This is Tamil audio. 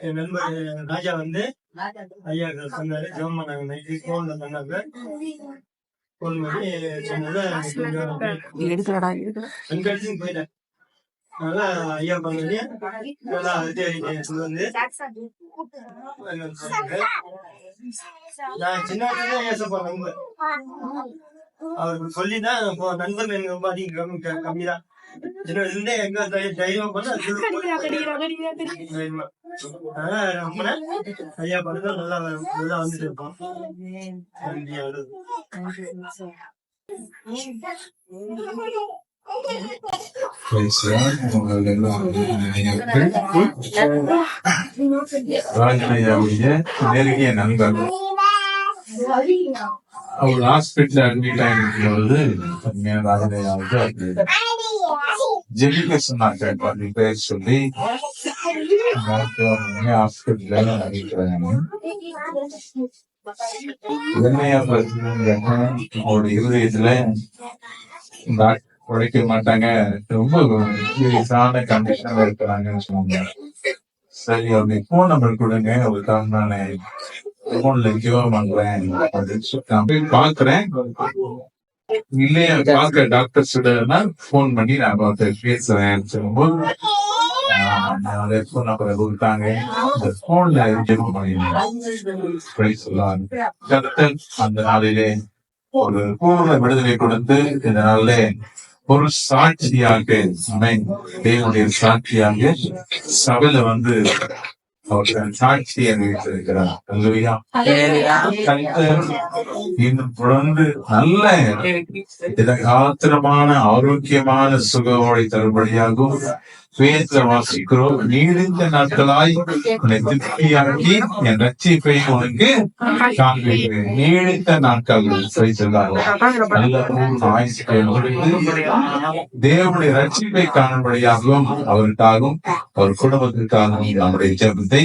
என் நண்பர் ராஜா வந்து ஐயா சொன்னாரு ஜெபம் பண்ணாங்க. நைட்டு போன்ல சொன்னாங்க. போன் பண்ணி சொன்னதை போயிட்டேன். அதனால ஐயா பண்ணது நல்லா வந்து நான் சின்ன வயசுல ஏசப்பா நண்பர். அவருக்கு சொல்லிதான் நண்பர்கள் எனக்கு ரொம்ப அதிகம் கம்மிதான். சின்ன வயசுல இருந்தே எங்க தைரியம் பண்ண ஐயா பண்ண நல்லா நல்லா வந்துட்டு இருப்போம். ராஜனையாவுடைய நெருங்கிய நண்பர். அவர் ஹாஸ்பிட்டல் அட்மிட் ஆகிருக்கும்போது ராஜனையாவுக்கு ஜெபிக்க சொன்னாங்க. பேர் சொல்லி ஹாஸ்பிட்டல் அறிவிக்கிறாங்க. என்னையா அவருடைய இருதயத்துல உழைக்க மாட்டாங்க, ரொம்ப சீரியஸான கண்டிஷன்ல இருக்கிறாங்கன்னு சொன்னாங்க. சரி, அவருடைய போன் நம்பர் கொடுங்க, அவருக்காக நான் போன்ல கியூர் பண்றேன் அப்படின்னு சொல்லி நான் போய் பாக்குறேன். இல்லையா பாக்குற டாக்டர்ஸ்னா போன் பண்ணி நான் பேசுறேன் சொல்லும்போது போன் நம்பரை கொடுத்தாங்க. அந்த போன்ல ஜெபம் பண்ணிருந்தேன். அந்த நாளிலே ஒரு பூர்ண விடுதலை கொடுத்து இந்த நாளிலே ஒரு சாட்சியாக தேவனுடைய சாட்சியாக சபையில வந்து அவர் சாட்சியை அறிவித்திருக்கிறார். இன்னும் தொடர்ந்து நல்ல ஆத்திரமான ஆரோக்கியமான சுகவாழை தரும்படியாகவும் வேதத்துல வாசிக்கிறோம். நீடித்த நாட்களாய் உன்னை திருப்தியாக்கி என் ரட்சிப்பை உனக்கு காண்பிக்கிறேன். நீடித்த நாட்கள் தேவனுடைய ரட்சிப்பை காணும்படியாகவும் அவருக்காகவும் அவர் குடும்பத்திற்காகவும் நம்முடைய ஜெபத்தை